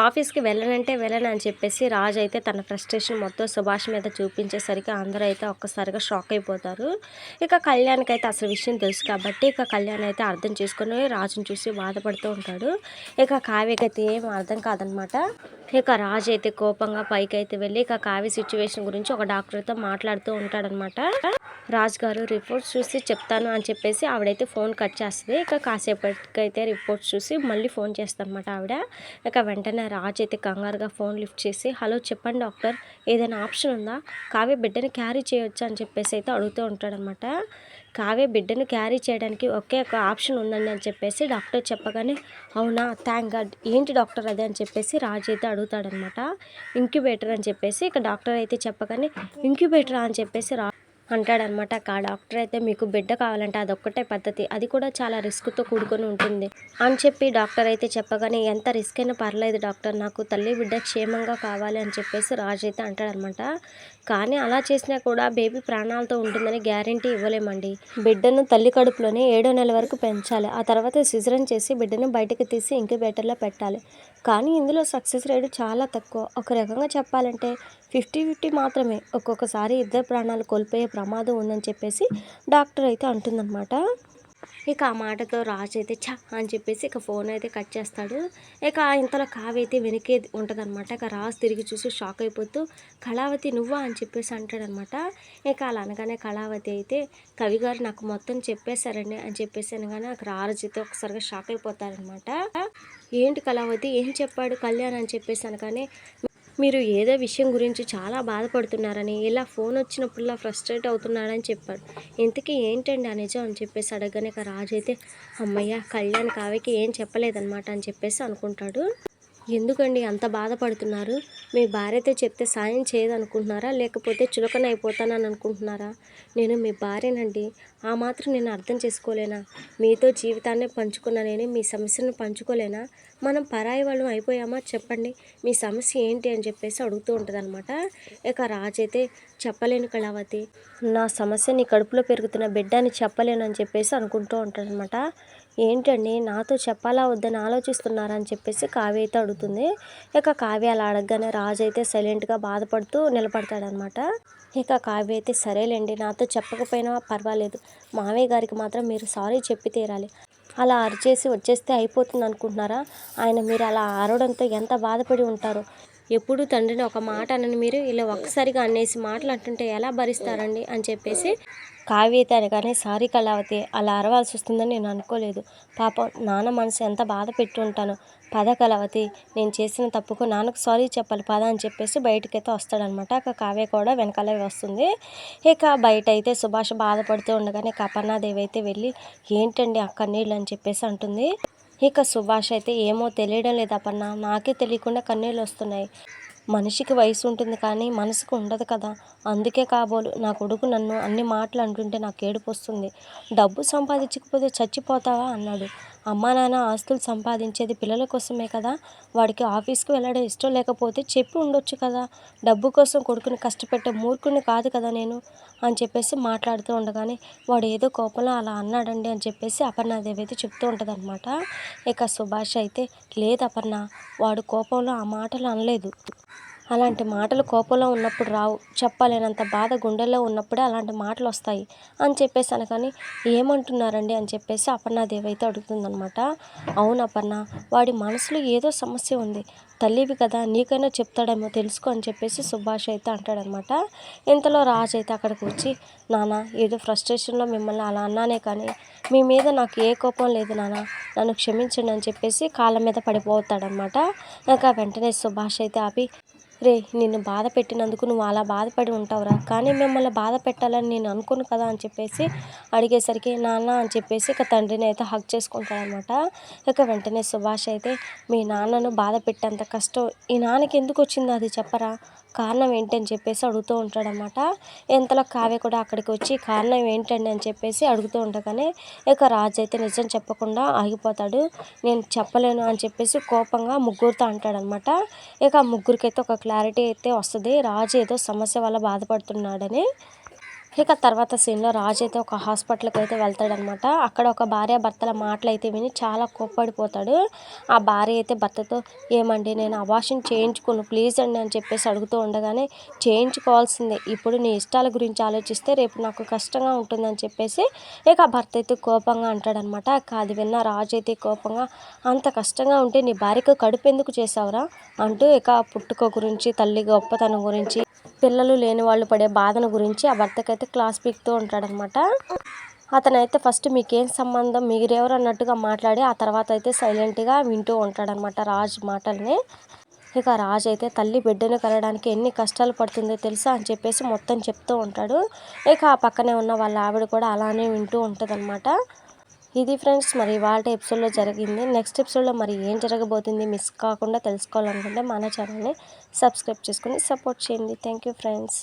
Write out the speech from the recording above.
ఆఫీస్‌కి వెళ్ళనంటే వెళ్ళను అని చెప్పేసి రాజు అయితే తన ఫ్రస్ట్రేషన్ మొత్తం సుభాష్ మీద చూపించేసరికి అందరూ అయితే ఒక్కసారిగా షాక్ అయిపోతారు. ఇక కళ్యాణ్‌కైతే అసలు విషయం తెలుసు కాబట్టి ఇక కళ్యాణ్ అయితే అర్థం చేసుకొని రాజుని చూసి బాధపడుతూ ఉంటాడు. ఇక కావ్యకైతే ఏం అర్థం కాదనమాట. ఇక రాజు అయితే కోపంగా పైకైతే వెళ్ళి ఇక కావ్య సిచ్యువేషన్ గురించి ఒక డాక్టర్‌తో మాట్లాడుతూ ఉంటాడనమాట. రాజు గారు రిపోర్ట్స్ చూసి చెప్తాను అని చెప్పేసి ఆవిడైతే ఫోన్ కట్ చేస్తది. ఇక కాసేపటికైతే రిపోర్ట్స్ చూసి మళ్ళీ ఫోన్ చేస్తదనమాట ఆవిడ. ఇక వెంటనే రాజు అయితే కంగారుగా ఫోన్ లిఫ్ట్ చేసి హలో చెప్పండి డాక్టర్, ఏదైనా ఆప్షన్ ఉందా, కావ్య బిడ్డని క్యారీ చేయొచ్చా అని చెప్పేసి అయితే అడుగుతూ ఉంటాడనమాట. కావ్య బిడ్డను క్యారీ చేయడానికి ఒకే ఒక ఆప్షన్ ఉందండి అని చెప్పేసి డాక్టర్ చెప్పగానే అవునా థ్యాంక్ గాడ్, ఏంటి డాక్టర్ అది అని చెప్పేసి రాజు అయితే అడుగుతాడనమాట. ఇంక్యుబేటర్ అని చెప్పేసి ఇక డాక్టర్ అయితే చెప్పగానే ఇంక్యుబేటరా అని చెప్పేసి అంటాడనమాట. ఆ డాక్టర్ అయితే మీకు బిడ్డ కావాలంటే అదొక్కటే పద్ధతి, అది కూడా చాలా రిస్క్తో కూడుకొని ఉంటుంది అని చెప్పి డాక్టర్ అయితే చెప్పగానే ఎంత రిస్క్ అయినా పర్లేదు డాక్టర్, నాకు తల్లి బిడ్డ క్షేమంగా కావాలి అని చెప్పేసి రాజు అయితే అంటాడనమాట. కానీ అలా చేసినా కూడా బేబీ ప్రాణాలతో ఉంటుందని గ్యారంటీ ఇవ్వలేమండి. బిడ్డను తల్లి కడుపులోనే 7వ నెల వరకు పెంచాలి, ఆ తర్వాత సిజరన్ చేసి బిడ్డను బయటకు తీసి ఇంక్యుబేటర్లో పెట్టాలి. కానీ ఇందులో సక్సెస్ రేటు చాలా తక్కువ. ఒక రకంగా చెప్పాలంటే 50-50 మాత్రమే. ఒక్కొక్కసారి ఇద్దరు ప్రాణాలు కోల్పోయే ప్రమాదం ఉందని చెప్పేసి డాక్టర్ అయితే అంటుందన్నమాట. ఇక ఆ మాటతో రాజు అయితే ఛ అని చెప్పేసి ఇక ఫోన్ అయితే కట్ చేస్తాడు. ఇక ఇంతలో కావ్య అయితే వెనకే ఉంటుందన్నమాట. ఇక రాజు తిరిగి చూసి షాక్ అయిపోతూ కళావతి నువ్వా అని చెప్పేసి అంటాడనమాట. ఇక అలా అనగానే కళావతి అయితే కవి గారు నాకు మొత్తం చెప్పేశారండి అని చెప్పేసి అనగానే అక్కడ రాజు అయితే ఒకసారిగా షాక్ అయిపోతారనమాట. ఏంటి కళావతి ఏం చెప్పాడు కళ్యాణ్ అని చెప్పేసి అనగానే మీరు ఏదో విషయం గురించి చాలా బాధపడుతున్నారని, ఇలా ఫోన్ వచ్చినప్పుడులా ఫ్రస్ట్రేట్ అవుతున్నాడని చెప్పాడు. ఇంతకీ ఏంటండి ఆ నిజం అని చెప్పేసి అడగగానే ఇక రాజు అయితే అమ్మయ్య కళ్యాణ్ కావ్యకి ఏం చెప్పలేదన్నమాట అని చెప్పేసి అనుకుంటాడు. ఎందుకండి అంత బాధపడుతున్నారు? మీ భార్యతో చెప్తే సాయం చేయదనుకుంటున్నారా, లేకపోతే చులకన అయిపోతానని అనుకుంటున్నారా? నేను మీ భార్యనండి, ఆ మాత్రం నేను అర్థం చేసుకోలేనా? మీతో జీవితాన్ని పంచుకున్న నేను మీ సమస్యను పంచుకోలేనా? మనం పరాయి వాళ్ళం అయిపోయామా చెప్పండి, మీ సమస్య ఏంటి అని చెప్పేసి అడుగుతూ ఉంటుందన్నమాట. ఇక రాజు అయితే చెప్పలేను కళావతి, నా సమస్య నీ కడుపులో పెరుగుతున్న బిడ్డ అని చెప్పలేను అని చెప్పేసి అనుకుంటూ ఉంటాడనమాట. ఏంటండి నాతో చెప్పాలా వద్దని ఆలోచిస్తున్నారా అని చెప్పేసి కావ్య అయితే అడుగుతుంది. ఇక కావ్య అలా అడగగానే రాజు అయితే సైలెంట్గా బాధపడుతూ నిలబడతాడనమాట. ఇక కావ్య అయితే సరేలేండి నాతో చెప్పకపోయినా పర్వాలేదు, మావయ్య గారికి మాత్రం మీరు సారీ చెప్పి తీరాలి, అలా అరిచేసి వచ్చేస్తే అయిపోతుంది అనుకుంటున్నారా? ఆయన మీరు అలా అరవడంతో ఎంత బాధపడి ఉంటారో. ఎప్పుడు తండ్రిని ఒక మాట అనని మీరు ఇలా ఒక్కసారిగా అనేసి మాటలు అంటుంటే ఎలా భరిస్తారండి అని చెప్పేసి కావ్య అయితే అనగానే సారీ కళావతి, అలా అరవాల్సి వస్తుందని నేను అనుకోలేదు, పాపం నాన్న మనసు ఎంత బాధ పెట్టి ఉంటాను, పద కళావతి నేను చేసిన తప్పుకు నాన్నకు సారీ చెప్పాలి పద అని చెప్పేసి బయటకైతే వస్తాడనమాట. ఇక కావ్య కూడా వెనకాలే వస్తుంది. ఇక బయట అయితే సుభాష్ బాధపడుతూ ఉండగానే ఇక అపర్ణాదేవి అయితే వెళ్ళి ఏంటండి ఆ కన్నీళ్ళు అని చెప్పేసి అంటుంది. ఇక సుభాష్ అయితే ఏమో తెలియడం లేదు అపర్ణ, నాకే తెలియకుండా కన్నీళ్ళు వస్తున్నాయి, మనిషికి వయసు ఉంటుంది కానీ మనసుకు ఉండదు కదా, అందుకే కాబోలు నా కొడుకు నన్ను అన్ని మాటలు అంటుంటే నాకు ఏడుపు వస్తుంది, డబ్బు సంపాదించకపోతే చచ్చిపోతావా అన్నాడు, అమ్మా నాన్న ఆస్తులు సంపాదించేది పిల్లల కోసమే కదా, వాడికి ఆఫీస్కి వెళ్ళడం ఇష్టం లేకపోతే చెప్పి ఉండొచ్చు కదా, డబ్బు కోసం కొడుకుని కష్టపెట్టే మూర్ఖుని కాదు కదా నేను అని చెప్పేసి మాట్లాడుతూ ఉండగానే వాడు ఏదో కోపంలో అలా అన్నాడండి అని చెప్పేసి అపర్ణాదేవి అయితే చెప్తూ ఉంటుందన్నమాట. ఇక సుభాష్ అయితే లేదు అపర్ణ, వాడు కోపంలో ఆ మాటలు అనలేదు, అలాంటి మాటలు కోపంలో ఉన్నప్పుడు రావు, చెప్పలేనంత బాధ గుండెల్లో ఉన్నప్పుడే అలాంటి మాటలు వస్తాయి అని చెప్పేసి అనగాని ఏమంటున్నారండి అని చెప్పేసి అపర్ణాదేవి అయితే అడుగుతుందనమాట. అవును అపర్ణ, వాడి మనసులో ఏదో సమస్య ఉంది, తల్లివి కదా నీకైనా చెప్తాడేమో తెలుసుకో అని చెప్పేసి సుభాష్ అయితే అంటాడనమాట. ఇంతలో రాజు అయితే అక్కడికి వచ్చి నాన్న ఏదో ఫ్రస్ట్రేషన్లో మిమ్మల్ని అలా అన్నానే కానీ మీ మీద నాకు ఏ కోపం లేదు నాన్న, నన్ను క్షమించండి అని చెప్పేసి కాళ్ళ మీద పడిపోతాడనమాట. ఇంకా వెంటనే సుభాష్ అయితే ఆపి రే నిన్ను బాధ పెట్టినందుకు నువ్వు అలా బాధపడి ఉంటావురా, కానీ మిమ్మల్ని బాధ పెట్టాలని నేను అనుకోను కదా అని చెప్పేసి అడిగేసరికి నాన్న అని చెప్పేసి ఇక తండ్రిని అయితే హగ్ చేసుకుంటాడనమాట. ఇక వెంటనే సుభాష్ అయితే మీ నాన్నను బాధ పెట్టేంత కష్టం ఈ నాన్నకి ఎందుకు వచ్చిందో అది చెప్పరా, కారణం ఏంటని చెప్పేసి అడుగుతూ ఉంటాడనమాట. ఇంతలో కావ్య కూడా అక్కడికి వచ్చి కారణం ఏంటండి అని చెప్పేసి అడుగుతూ ఉండగానే ఇక రాజు అయితే నిజం చెప్పకుండా ఆగిపోతాడు. నేను చెప్పలేను అని చెప్పేసి కోపంగా ముగ్గురితో అంటాడనమాట. ఇక ముగ్గురికైతే ఒక క్లారిటీ అయితే వస్తుంది, రాజు ఏదో సమస్య వల్ల బాధపడుతున్నాడని. ఇక తర్వాత సీన్‌లో రాజు అయితే ఒక హాస్పిటల్‌కి అయితే వెళ్తాడనమాట. అక్కడ ఒక భార్యాభర్తల మాటలైతే విని చాలా కోప్పడిపోతాడు. ఆ భార్య అయితే భర్తతో "ఏమండి నేను అబార్షన్ చేయించుకోను ప్లీజ్ అండి" అని చెప్పేసి అడుగుతూ ఉండగానే "చేయించుకోవాల్సిందే. ఇప్పుడు నీ ఇష్టాల గురించి ఆలోచిస్తే రేపు నాకు కష్టంగా ఉంటుందని" చెప్పేసి ఇక భర్త అయితే కోపంగా అంటాడనమాట. అది విన్న రాజు అయితే కోపంగా "అంత కష్టంగా ఉంటే నీ భార్యకు కడుపెందుకు చేశావురా?" అంటూ ఇక పుట్టుక గురించి, తల్లి గొప్పతనం గురించి, పిల్లలు లేని వాళ్ళు పడే బాధను గురించి ఆ భర్తకైతే క్లాస్ పీకుతూ ఉంటాడనమాట. అతనైతే ఫస్ట్ మీకేం సంబంధం, మీరెవరు అన్నట్టుగా మాట్లాడి ఆ తర్వాత అయితే సైలెంట్‌గా వింటూ ఉంటాడనమాట రాజు మాటల్ని. ఇక రాజు అయితే తల్లి బిడ్డను కనడానికి ఎన్ని కష్టాలు పడుతుందో తెలుసా అని చెప్పేసి మొత్తం చెప్తూ ఉంటాడు. ఇక ఆ పక్కనే ఉన్న వాళ్ళ ఆవిడ కూడా అలానే వింటూ ఉంటదనమాట. ఇది ఫ్రెండ్స్ మరి ఇవాల్టి ఎపిసోడ్‌లో జరిగింది. నెక్స్ట్ ఎపిసోడ్‌లో మరి ఏం జరగబోతుంది మిస్ కాకుండా తెలుసుకోవాలనుకుంటే మన ఛానల్‌ని సబ్స్క్రైబ్ చేసుకొని సపోర్ట్ చేయండి. Thank you friends.